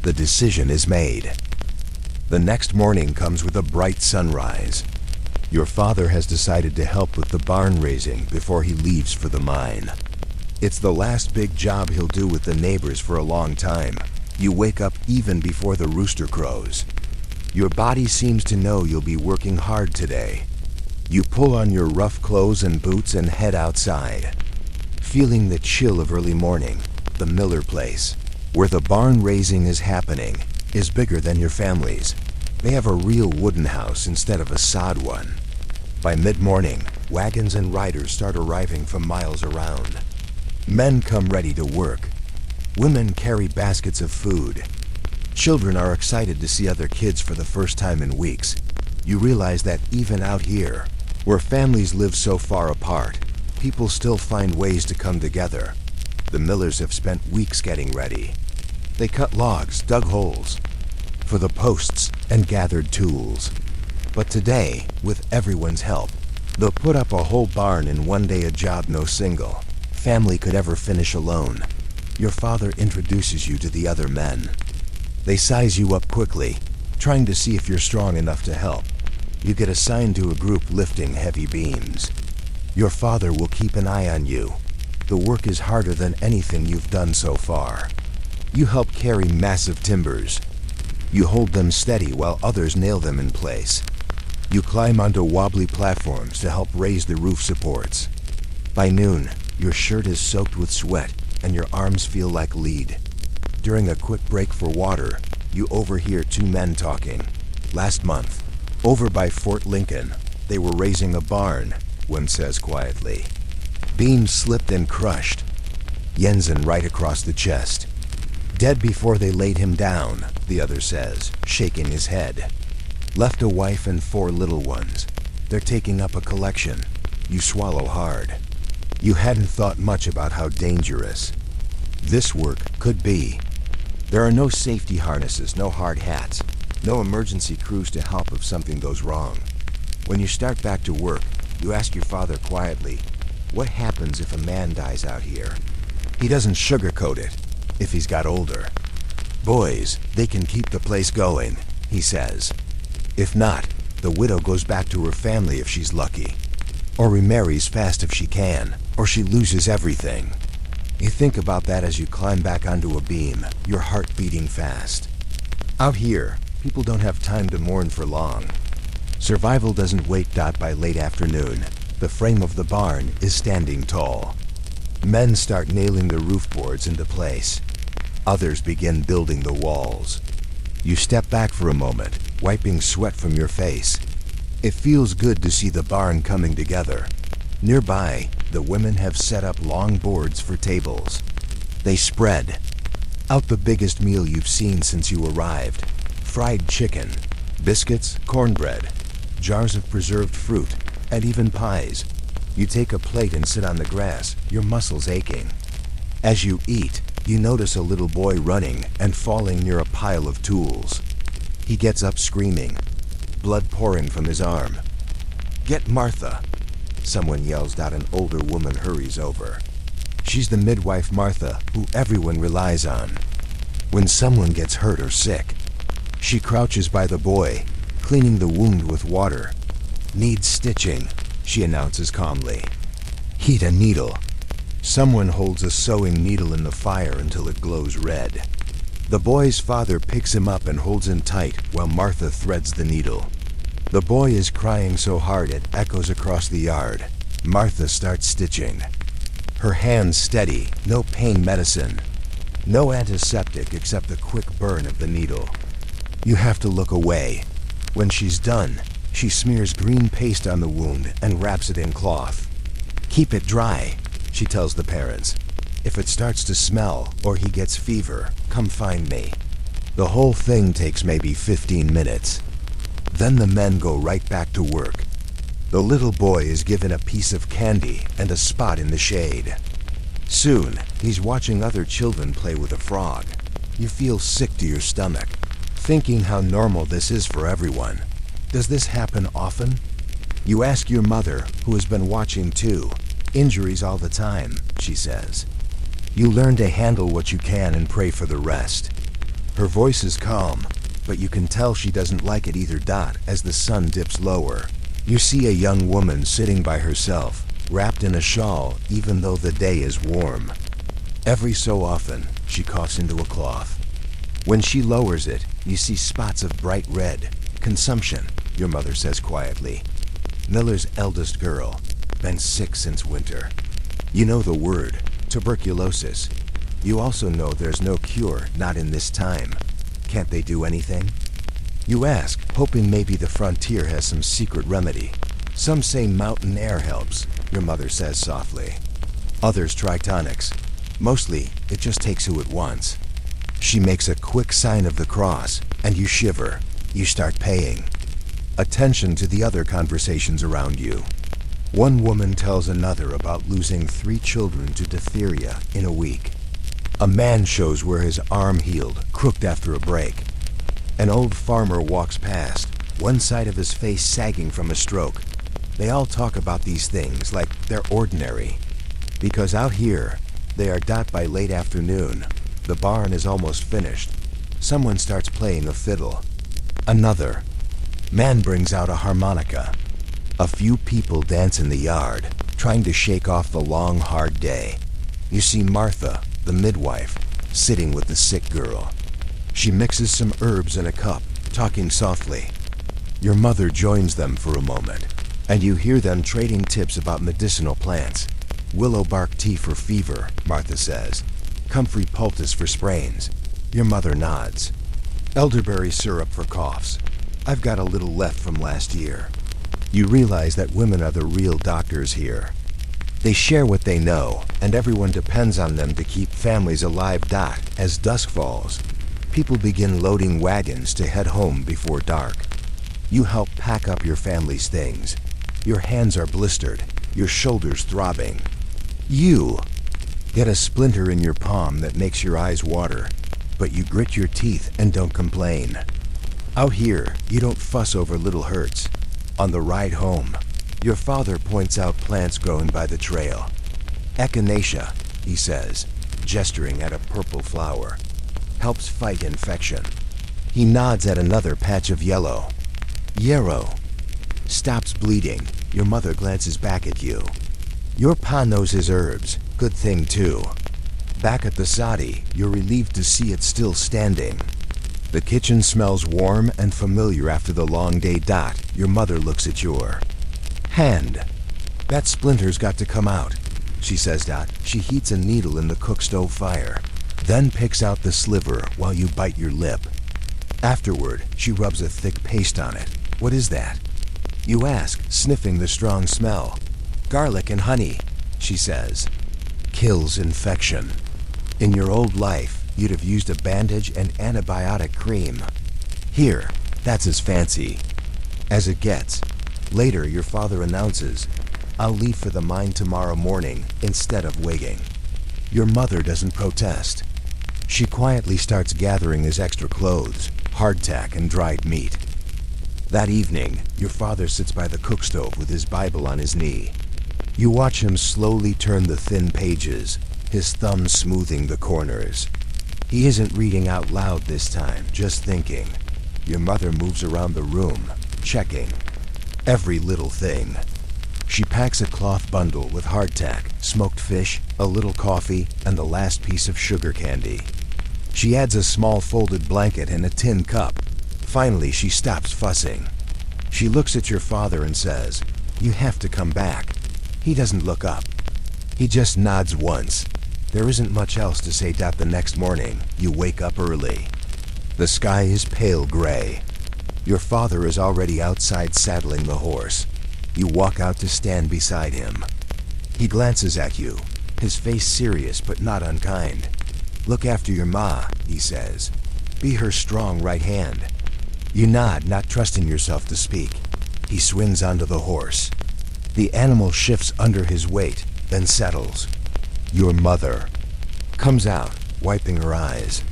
The decision is made. The next morning comes with a bright sunrise. Your father has decided to help with the barn raising before he leaves for the mine. It's the last big job he'll do with the neighbors for a long time. You wake up even before the rooster crows. Your body seems to know you'll be working hard today. You pull on your rough clothes and boots and head outside. Feeling the chill of early morning, the Miller place, where the barn raising is happening, is bigger than your family's. They have a real wooden house instead of a sod one. By mid-morning, wagons and riders start arriving from miles around. Men come ready to work. Women carry baskets of food. Children are excited to see other kids for the first time in weeks. You realize that even out here, where families live so far apart, people still find ways to come together. The Millers have spent weeks getting ready. They cut logs, dug holes for the posts, and gathered tools. But today, with everyone's help, they'll put up a whole barn in one day, a job no single family could ever finish alone. Your father introduces you to the other men. They size you up quickly, trying to see if you're strong enough to help. You get assigned to a group lifting heavy beams. Your father will keep an eye on you. The work is harder than anything you've done so far. You help carry massive timbers. You hold them steady while others nail them in place. You climb onto wobbly platforms to help raise the roof supports. By noon, your shirt is soaked with sweat and your arms feel like lead. During a quick break for water, you overhear two men talking. Last month, over by Fort Lincoln, they were raising a barn, one says quietly. Beams slipped and crushed. Jensen right across the chest. Dead before they laid him down, the other says, shaking his head. Left a wife and 4 little ones. They're taking up a collection. You swallow hard. You hadn't thought much about how dangerous this work could be. There are no safety harnesses, no hard hats, no emergency crews to help if something goes wrong. When you start back to work, you ask your father quietly, what happens if a man dies out here? He doesn't sugarcoat it, if he's got older. Boys, they can keep the place going, he says. If not, the widow goes back to her family if she's lucky. Or remarries fast if she can, or she loses everything. You think about that as you climb back onto a beam, your heart beating fast. Out here, people don't have time to mourn for long. Survival doesn't wait. By late afternoon, the frame of the barn is standing tall. Men start nailing the roof boards into place. Others begin building the walls. You step back for a moment, wiping sweat from your face. It feels good to see the barn coming together. Nearby, the women have set up long boards for tables. They spread out the biggest meal you've seen since you arrived. Fried chicken, biscuits, cornbread, jars of preserved fruit, and even pies. You take a plate and sit on the grass, your muscles aching. As you eat, you notice a little boy running and falling near a pile of tools. He gets up screaming, blood pouring from his arm. Get Martha! Someone yells out. An older woman hurries over. She's the midwife Martha, who everyone relies on when someone gets hurt or sick. She crouches by the boy, cleaning the wound with water. Needs stitching, she announces calmly. Heat a needle. Someone holds a sewing needle in the fire until it glows red. The boy's father picks him up and holds him tight while Martha threads the needle. The boy is crying so hard it echoes across the yard. Martha starts stitching. Her hands steady, no pain medicine. No antiseptic except the quick burn of the needle. You have to look away. When she's done, she smears green paste on the wound and wraps it in cloth. Keep it dry, she tells the parents. If it starts to smell or he gets fever, come find me. The whole thing takes maybe 15 minutes. Then the men go right back to work. The little boy is given a piece of candy and a spot in the shade. Soon, he's watching other children play with a frog. You feel sick to your stomach, thinking how normal this is for everyone. Does this happen often? You ask your mother, who has been watching too. Injuries all the time, she says. You learn to handle what you can and pray for the rest. Her voice is calm, but you can tell she doesn't like it either. As the sun dips lower, you see a young woman sitting by herself, wrapped in a shawl even though the day is warm. Every so often, she coughs into a cloth. When she lowers it, you see spots of bright red. Consumption, your mother says quietly. Miller's eldest girl, been sick since winter. You know the word, tuberculosis. You also know there's no cure, not in this time. Can't they do anything? You ask, hoping maybe the frontier has some secret remedy. Some say mountain air helps, your mother says softly. Others try tonics. Mostly, it just takes who it wants. She makes a quick sign of the cross, and you shiver. You start paying attention to the other conversations around you. One woman tells another about losing 3 children to diphtheria in a week. A man shows where his arm healed, crooked after a break. An old farmer walks past, one side of his face sagging from a stroke. They all talk about these things like they're ordinary. Because out here, they are. By late afternoon, the barn is almost finished. Someone starts playing a fiddle. Another man brings out a harmonica. A few people dance in the yard, trying to shake off the long, hard day. You see Martha, the midwife, sitting with the sick girl. She mixes some herbs in a cup, talking softly. Your mother joins them for a moment, and you hear them trading tips about medicinal plants. Willow bark tea for fever, Martha says. Comfrey poultice for sprains. Your mother nods. Elderberry syrup for coughs. I've got a little left from last year. You realize that women are the real doctors here. They share what they know, and everyone depends on them to keep families alive. As dusk falls, people begin loading wagons to head home before dark. You help pack up your family's things. Your hands are blistered, your shoulders throbbing. You get a splinter in your palm that makes your eyes water, but you grit your teeth and don't complain. Out here, you don't fuss over little hurts. On the ride home, your father points out plants growing by the trail. Echinacea, he says, gesturing at a purple flower, helps fight infection. He nods at another patch of yellow. Yarrow stops bleeding. Your mother glances back at you. Your pa knows his herbs. Good thing, too. Back at the sadi, you're relieved to see it still standing. The kitchen smells warm and familiar after the long day. Your mother looks at your hand. That splinter's got to come out, she says. She heats a needle in the cook stove fire, then picks out the sliver while you bite your lip. Afterward, she rubs a thick paste on it. What is that? You ask, sniffing the strong smell. Garlic and honey, she says. Kills infection. In your old life, you'd have used a bandage and antibiotic cream. Here, that's as fancy as it gets. Later, your father announces, I'll leave for the mine tomorrow morning instead of waiting. Your mother doesn't protest. She quietly starts gathering his extra clothes, hardtack, and dried meat. That evening, your father sits by the cook stove with his Bible on his knee. You watch him slowly turn the thin pages, his thumb smoothing the corners. He isn't reading out loud this time, just thinking. Your mother moves around the room, checking every little thing. She packs a cloth bundle with hardtack, smoked fish, a little coffee, and the last piece of sugar candy. She adds a small folded blanket and a tin cup. Finally, she stops fussing. She looks at your father and says, You have to come back. He doesn't look up. He just nods once. There isn't much else to say. The next morning, you wake up early. The sky is pale gray. Your father is already outside saddling the horse. You walk out to stand beside him. He glances at you, his face serious but not unkind. Look after your ma, he says. Be her strong right hand. You nod, not trusting yourself to speak. He swings onto the horse. The animal shifts under his weight, then settles. Your mother comes out, wiping her eyes.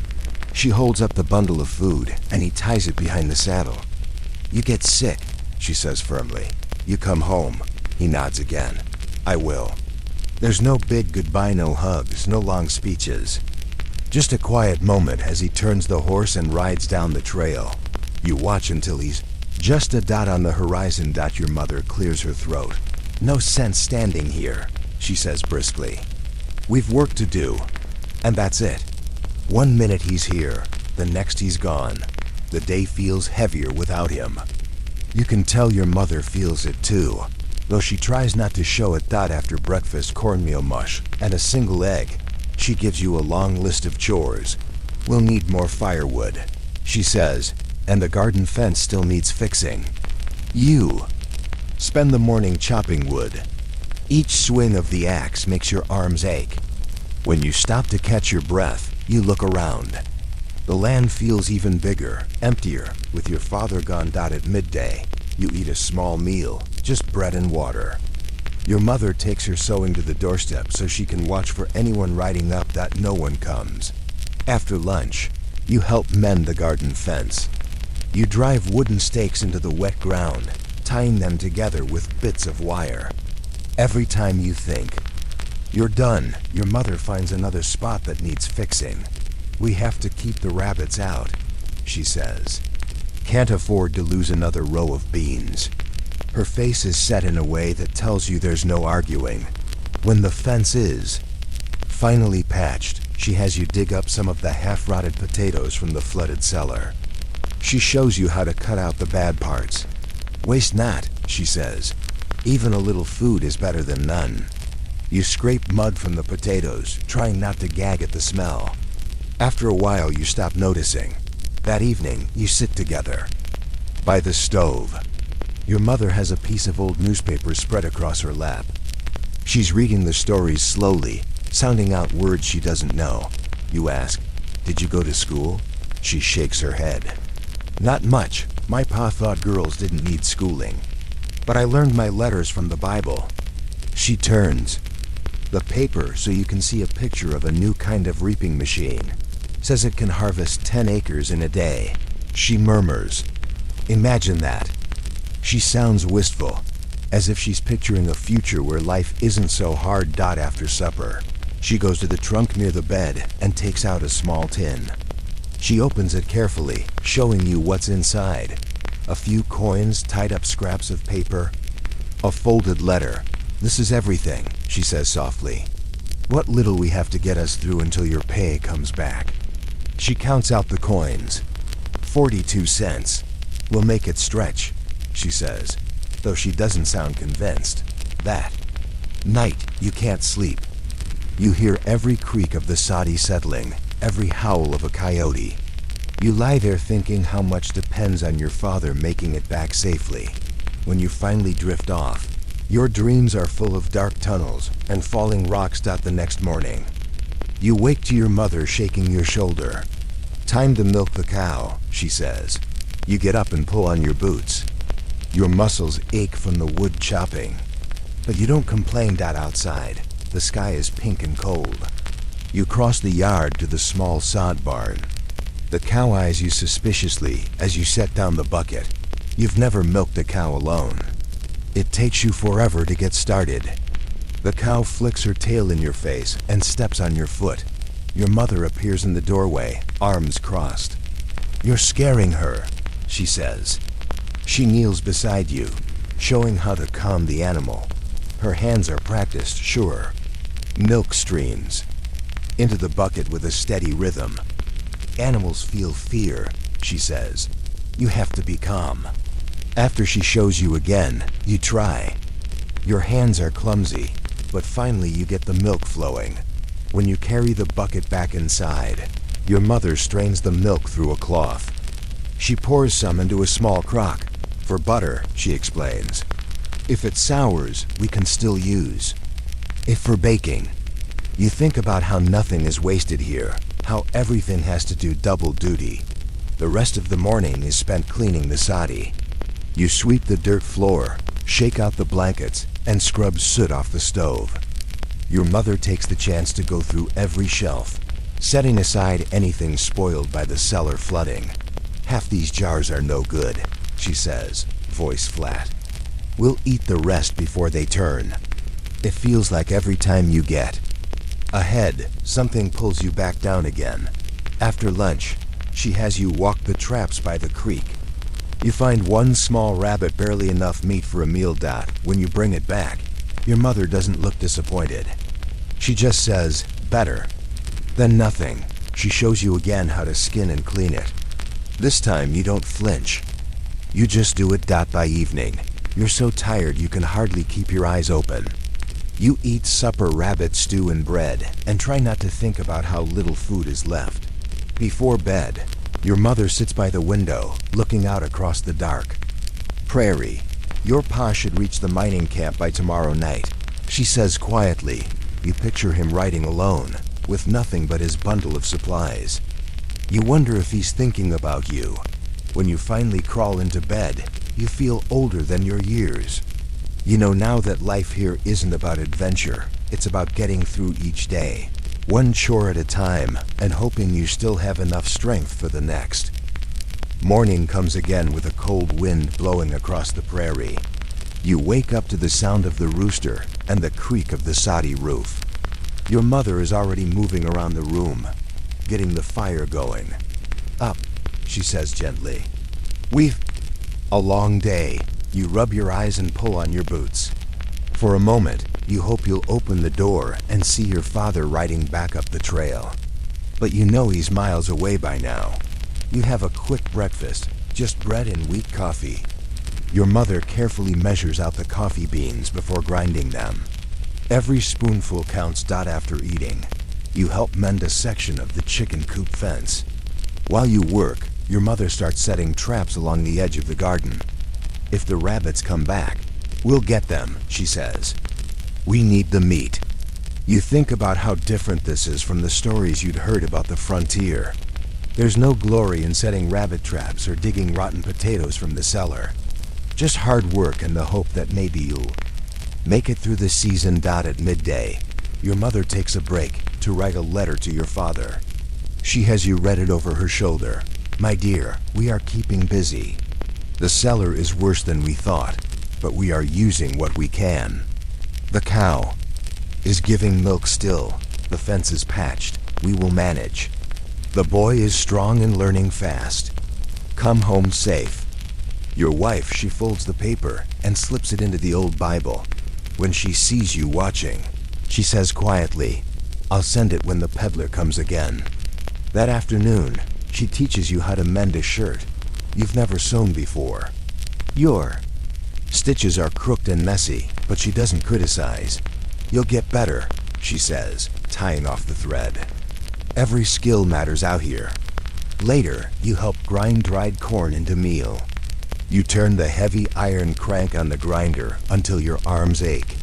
She holds up the bundle of food, and he ties it behind the saddle. You get sick, she says firmly. You come home. He nods again. I will. There's no big goodbye, no hugs, no long speeches. Just a quiet moment as he turns the horse and rides down the trail. You watch until he's just a dot on the horizon. Your mother clears her throat. No sense standing here, she says briskly. We've work to do, and that's it. 1 minute he's here, the next he's gone. The day feels heavier without him. You can tell your mother feels it too, though she tries not to show it. After breakfast, cornmeal mush and a single egg. She gives you a long list of chores. We'll need more firewood, she says, and the garden fence still needs fixing. You spend the morning chopping wood. Each swing of the axe makes your arms ache. When you stop to catch your breath, you look around. The land feels even bigger, emptier, with your father gone. At midday, you eat a small meal, just bread and water. Your mother takes her sewing to the doorstep so she can watch for anyone riding up. No one comes. After lunch, you help mend the garden fence. You drive wooden stakes into the wet ground, tying them together with bits of wire. Every time you think you're done, your mother finds another spot that needs fixing. We have to keep the rabbits out, she says. Can't afford to lose another row of beans. Her face is set in a way that tells you there's no arguing. When the fence is finally patched, she has you dig up some of the half-rotted potatoes from the flooded cellar. She shows you how to cut out the bad parts. Waste not, she says. Even a little food is better than none. You scrape mud from the potatoes, trying not to gag at the smell. After a while, you stop noticing. That evening, you sit together by the stove. Your mother has a piece of old newspaper spread across her lap. She's reading the stories slowly, sounding out words she doesn't know. You ask, "Did you go to school?" She shakes her head. "Not much. My pa thought girls didn't need schooling. But I learned my letters from the Bible." She turns the paper so you can see a picture of a new kind of reaping machine. Says it can harvest 10 acres in a day. She murmurs, "Imagine that." She sounds wistful, as if she's picturing a future where life isn't so hard. After supper, she goes to the trunk near the bed and takes out a small tin. She opens it carefully, showing you what's inside. A few coins, tied up scraps of paper, a folded letter. "This is everything," she says softly. "What little we have to get us through until your pay comes back." She counts out the coins. 42 cents. "We'll make it stretch," she says, though she doesn't sound convinced. That night, you can't sleep. You hear every creak of the soddy settling, every howl of a coyote. You lie there thinking how much depends on your father making it back safely. When you finally drift off, your dreams are full of dark tunnels and falling rocks. The next morning, you wake to your mother shaking your shoulder. "Time to milk the cow," she says. You get up and pull on your boots. Your muscles ache from the wood chopping. But you don't complain. Outside, the sky is pink and cold. You cross the yard to the small sod barn. The cow eyes you suspiciously as you set down the bucket. You've never milked a cow alone. It takes you forever to get started. The cow flicks her tail in your face and steps on your foot. Your mother appears in the doorway, arms crossed. "You're scaring her," she says. She kneels beside you, showing how to calm the animal. Her hands are practiced, sure. Milk streams into the bucket with a steady rhythm. "Animals feel fear," she says. "You have to be calm." After she shows you again, you try. Your hands are clumsy, but finally you get the milk flowing. When you carry the bucket back inside, your mother strains the milk through a cloth. She pours some into a small crock. "For butter," she explains. "If it sours, we can still use. If for baking." You think about how nothing is wasted here, how everything has to do double duty. The rest of the morning is spent cleaning the soddy. You sweep the dirt floor, shake out the blankets, and scrub soot off the stove. Your mother takes the chance to go through every shelf, setting aside anything spoiled by the cellar flooding. "Half these jars are no good," she says, voice flat. "We'll eat the rest before they turn." It feels like every time you get ahead, something pulls you back down again. After lunch, she has you walk the traps by the creek. You find one small rabbit, barely enough meat for a meal. When you bring it back, your mother doesn't look disappointed. She just says, "Better." Then nothing. She shows you again how to skin and clean it. This time you don't flinch. You just do it. By evening, you're so tired you can hardly keep your eyes open. You eat supper, rabbit stew and bread, and try not to think about how little food is left. Before bed, your mother sits by the window, looking out across the dark prairie. "Your pa should reach the mining camp by tomorrow night," she says quietly. You picture him riding alone, with nothing but his bundle of supplies. You wonder if he's thinking about you. When you finally crawl into bed, you feel older than your years. You know now that life here isn't about adventure. It's about getting through each day, one chore at a time, and hoping you still have enough strength for the next. Morning comes again with a cold wind blowing across the prairie. You wake up to the sound of the rooster and the creak of the soddy roof. Your mother is already moving around the room, getting the fire going. "Up," she says gently. "We've a long day." You rub your eyes and pull on your boots. For a moment, you hope you'll open the door and see your father riding back up the trail. But you know he's miles away by now. You have a quick breakfast, just bread and wheat coffee. Your mother carefully measures out the coffee beans before grinding them. Every spoonful counts. After eating, You help mend a section of the chicken coop fence. While you work, your mother starts setting traps along the edge of the garden. If the rabbits come back, we'll get them, she says. We need the meat. You think about how different this is from the stories you'd heard about the frontier. There's no glory in setting rabbit traps or digging rotten potatoes from the cellar. Just hard work and the hope that maybe you'll make it through the season. At midday, your mother takes a break to write a letter to your father. She has you read it over her shoulder. My dear, we are keeping busy. The cellar is worse than we thought, but we are using what we can. The cow is giving milk still. The fence is patched. We will manage. The boy is strong and learning fast. Come home safe. Your wife, she folds the paper and slips it into the old Bible. When she sees you watching, she says quietly, I'll send it when the peddler comes again. That afternoon, she teaches you how to mend a shirt you've never sewn before. Your stitches are crooked and messy, but she doesn't criticize. You'll get better, she says, tying off the thread. Every skill matters out here. Later, you help grind dried corn into meal. You turn the heavy iron crank on the grinder until your arms ache.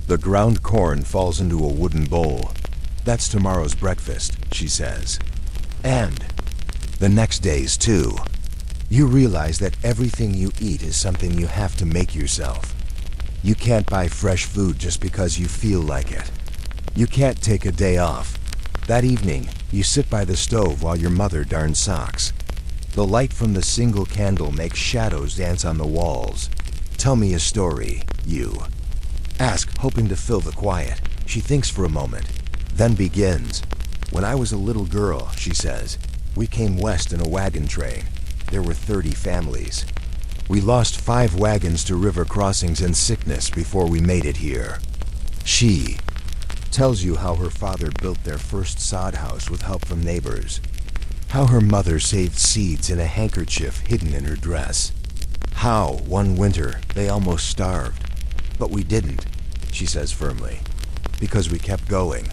The ground corn falls into a wooden bowl. That's tomorrow's breakfast, she says. And the next day's too. You realize that everything you eat is something you have to make yourself. You can't buy fresh food just because you feel like it. You can't take a day off. That evening, you sit by the stove while your mother darns socks. The light from the single candle makes shadows dance on the walls. Tell me a story, you ask, hoping to fill the quiet. She thinks for a moment, then begins. When I was a little girl, she says, we came west in a wagon train. There were 30 families. We lost 5 wagons to river crossings and sickness before we made it here. She tells you how her father built their first sod house with help from neighbors. How her mother saved seeds in a handkerchief hidden in her dress. How, one winter, they almost starved. But we didn't, she says firmly, because we kept going.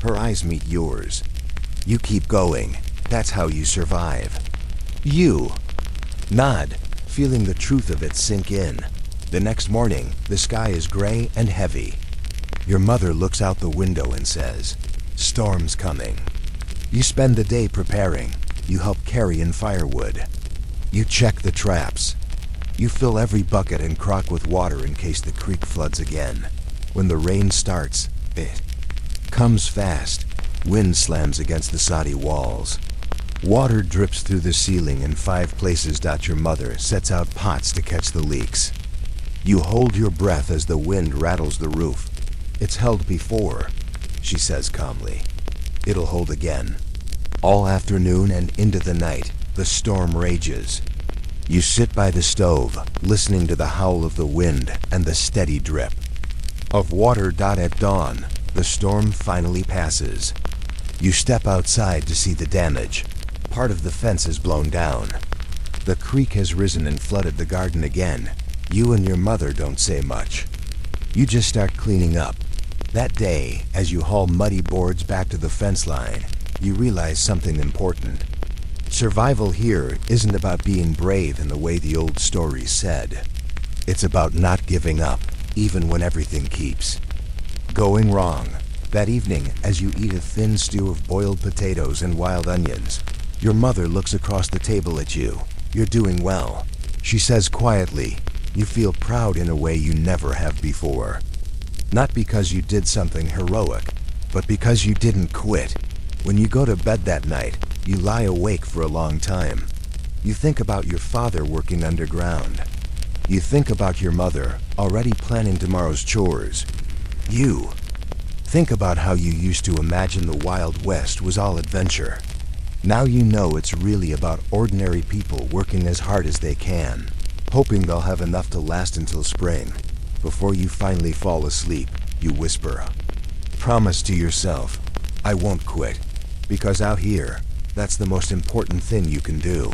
Her eyes meet yours. You keep going. That's how you survive. You nod, feeling the truth of it sink in. The next morning, the sky is gray and heavy. Your mother looks out the window and says, storm's coming. You spend the day preparing. You help carry in firewood. You check the traps. You fill every bucket and crock with water in case the creek floods again. When the rain starts, it comes fast. Wind slams against the soddy walls. Water drips through the ceiling in 5 places. Your mother sets out pots to catch the leaks. You hold your breath as the wind rattles the roof. It's held before, she says calmly. It'll hold again. All afternoon and into the night, the storm rages. You sit by the stove, listening to the howl of the wind and the steady drip of water. At dawn, the storm finally passes. You step outside to see the damage. Part of the fence is blown down. The creek has risen and flooded the garden again. You and your mother don't say much. You just start cleaning up. That day, as you haul muddy boards back to the fence line, you realize something important. Survival here isn't about being brave in the way the old stories said. It's about not giving up, even when everything keeps going wrong. That evening, as you eat a thin stew of boiled potatoes and wild onions, your mother looks across the table at you. You're doing well. She says quietly, you feel proud in a way you never have before. Not because you did something heroic, but because you didn't quit. When you go to bed that night, you lie awake for a long time. You think about your father working underground. You think about your mother, already planning tomorrow's chores. You think about how you used to imagine the Wild West was all adventure. Now you know it's really about ordinary people working as hard as they can, hoping they'll have enough to last until spring. Before you finally fall asleep, you whisper, promise to yourself, I won't quit, because out here, that's the most important thing you can do.